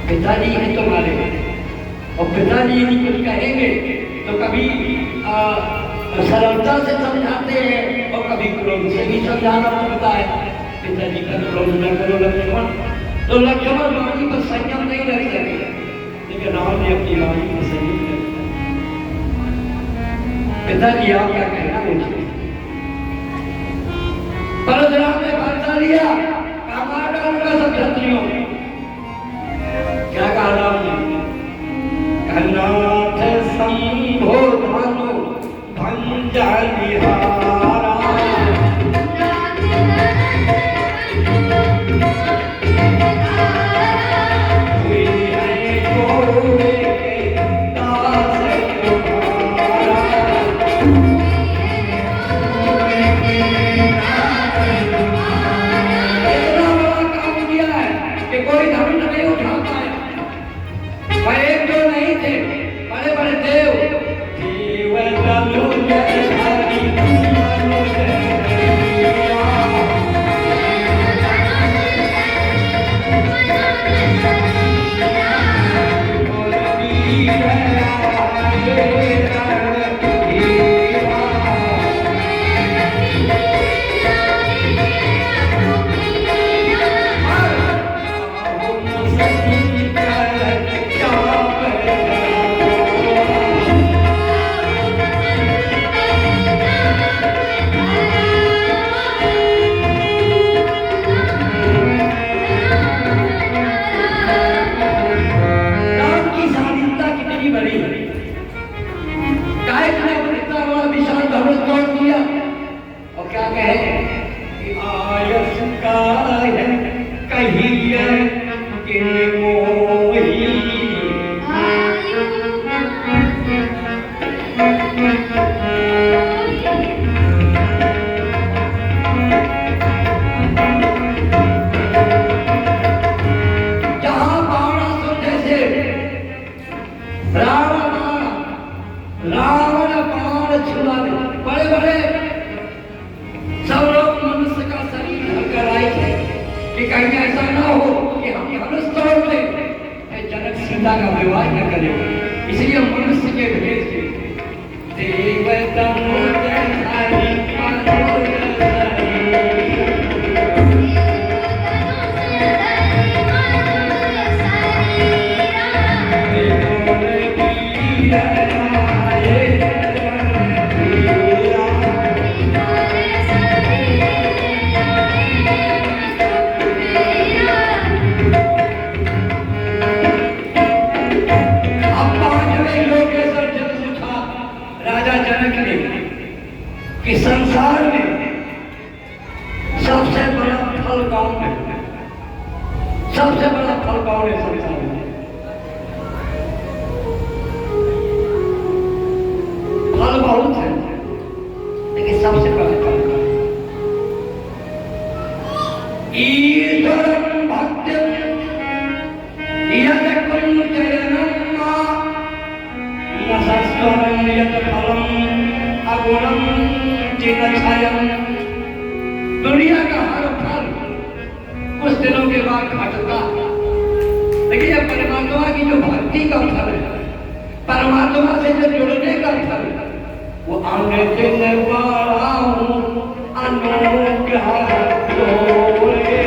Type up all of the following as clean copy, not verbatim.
पिताजी हैं तुम्हारे और पिताजी यदि कुछ कहेंगे तो कभी सरलता से समझाते हैं और कभी क्रोध से भी समझाना पड़ता है। पिताजी का क्रोध न करो लक्ष्मण, तो लक्ष्मण वाणी पर संयम नहीं रख सके, लेकिन राम ने अपनी वाणी पर संयम रखा। पिताजी आप क्या कहना मुझे? परशुराम ने फैसला लिया, मार डालूंगा सब क्षत्रियों। क्या कहा राम ने? कन्नाथ संबोधनो भंजनिहारा का व्यवहार न करे, इसलिए मनुष्य के भेद के देवता कि संसार में सबसे बड़ा फल कौन है? सबसे बड़ा फल कौन है संसार में? फल बहुत है, लेकिन सबसे बड़ा फल कौन है? ईश्वरं भक्त्यं यत् कुञ्चयनं न सस्वरं यत् फलं अगुणं दुनिया का हर फल कुछ दिनों के बाद घटता, लेकिन यह परमात्मा की जो भक्ति का फल है, परमात्मा से जो जुड़ने का फल है, वो आने देने वाला हूँ अनुग्रह तोरे।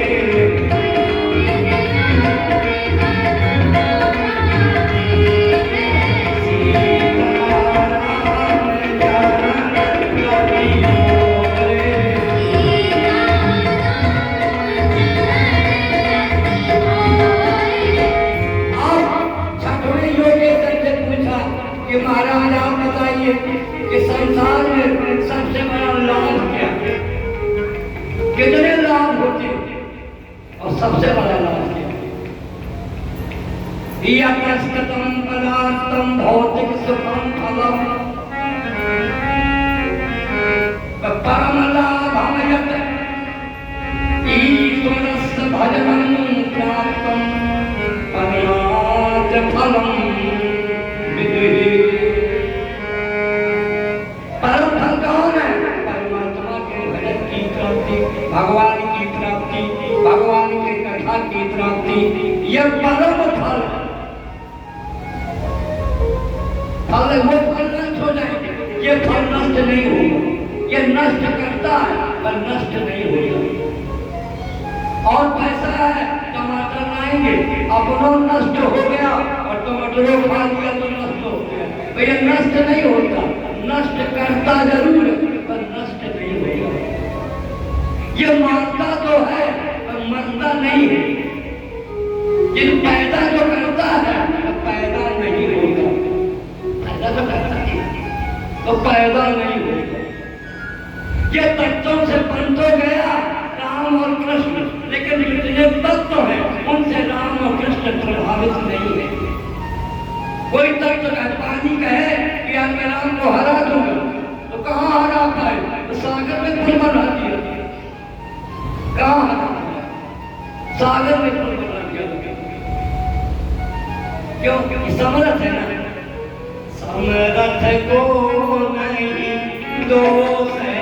महाराज आप बताइए कि संसार में सबसे बड़ा लाभ क्या है? कितने लाभ होते हैं और सबसे बड़ा लाभ क्या है? यतस्ततं पदार्थं भौतिक सुखं फलम् परम लाभं भगवान की प्राप्ति, भगवान के कथा की प्राप्ति, यह परम फल। फल वो फल नष्ट हो जाएंगे, ये फल नष्ट नहीं होगा। ये नष्ट करता है पर नष्ट नहीं होता। और पैसा है, टमाटर लाएंगे, अपनों नष्ट हो गया और टमाटरों खा लिया तो नष्ट हो गया। तो ये नष्ट नहीं होता, नष्ट करता जरूर पर नष्ट नहीं होता। ये मारता तो है पर मरता नहीं है। ये पैदा जो करता है तो पैदा नहीं होता। पैदा तो करता है तो पैदा नहीं होता। ये तत्वों से बन तो गया राम और कृष्ण, लेकिन जितने तत्व है उनसे राम और कृष्ण प्रभावित नहीं है। कोई तत्व का पानी कहे कि आज मैं राम को हरा दूंगा तो कहाँ हरा पाए? तो सागर में पुल बना दिया। कहाँ हरा? सागर में पुल बना दिया। क्यों? क्योंकि समर्थ है ना। समर्थ को नहीं दोष है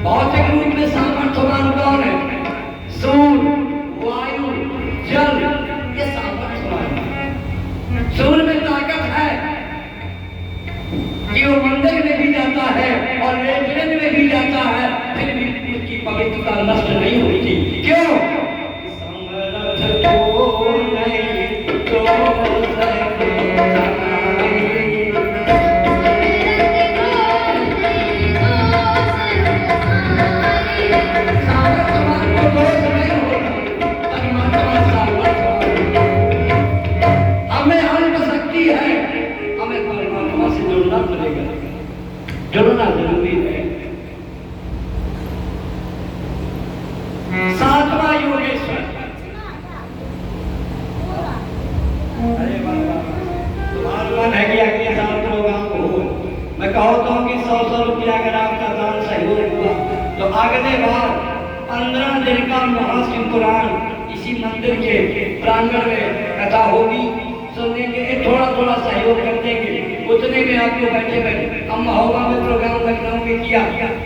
भौतिक रूप में सामर्थ्यवान कौन है? सूर्य, वायु, जल, ये सामर्थ्यवान है। सूर्य में ताकत है कि वो मंदिर में भी जाता है और लेटरिन में भी जाता है, फिर भी उसकी पवित्रता नष्ट नहीं होती। क्यों? समर्थ को नहीं तो जुड़ना जरूरी है। सातवां योगेश्वर। अरे बाबा, तुम्हारा मन है कि अगले साल प्रोग्राम हो। मैं कहता हूँ कि 100 रुपया अगर आपका दान सहयोग हुआ तो अगले बार 15 दिन का महाशिवपुराण इसी मंदिर के प्रांगण में कथा होगी, सुनेंगे। थोड़ा थोड़ा सहयोग कर देंगे, उतने में आपको बैठे बैठे हम महोबा में प्रोग्राम लखनऊ में किया,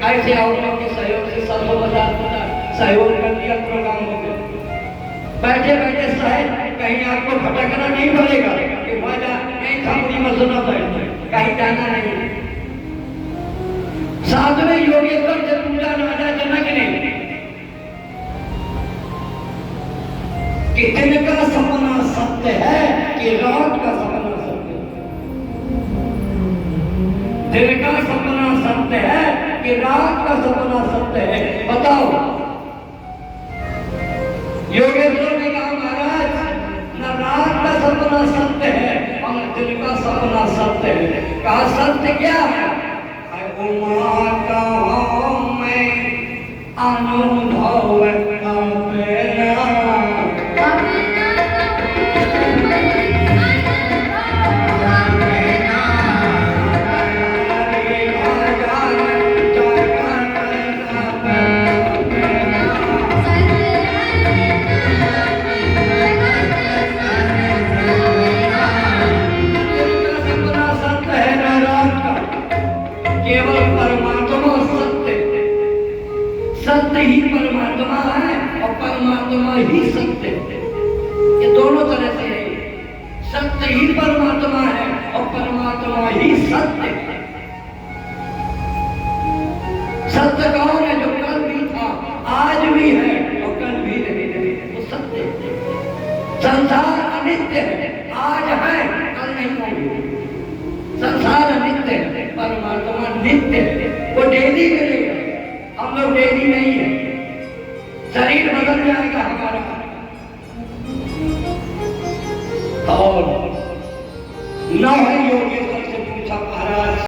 ऐसे औरों के सहयोग से 100,000 सहयोग कर दिया, प्रोग्राम हो गया। बैठे बैठे शायद कहीं आपको भटकना नहीं पड़ेगा कि नहीं खबरी में सुना पड़े, कहीं जाना नहीं। साधुएं योगेश्वर से पूजा राजा जनक ने कि दिन का सपना सत्य है कि रात का सपना सत्य है। दिन का सपना सत्य है कि रात का सपना सत्य है। बताओ, योगेश्वर ने कहा महाराज न रात का सपना सत्य है और न दिन का सपना सत्य है। कहा सत्य क्या है? उमा का मैं अनुभव सत्य ही परमात्मा है और परमात्मा ही सत्य है। ये दोनों तरह से है। सत्य ही परमात्मा है और परमात्मा ही सत्य है। सत्य कौन है? जो कल भी था, आज भी है और कल भी रहेगा, वो सत्य है। संसार अनित्य है, आज है कल नहीं होगी। संसार अनित्य है, परमात्मा नित्य है, वो डेली मिलेगा। हम लोग डेली नहीं है, शरीर बदल जाएगा हमारा। और न है योगेश्वर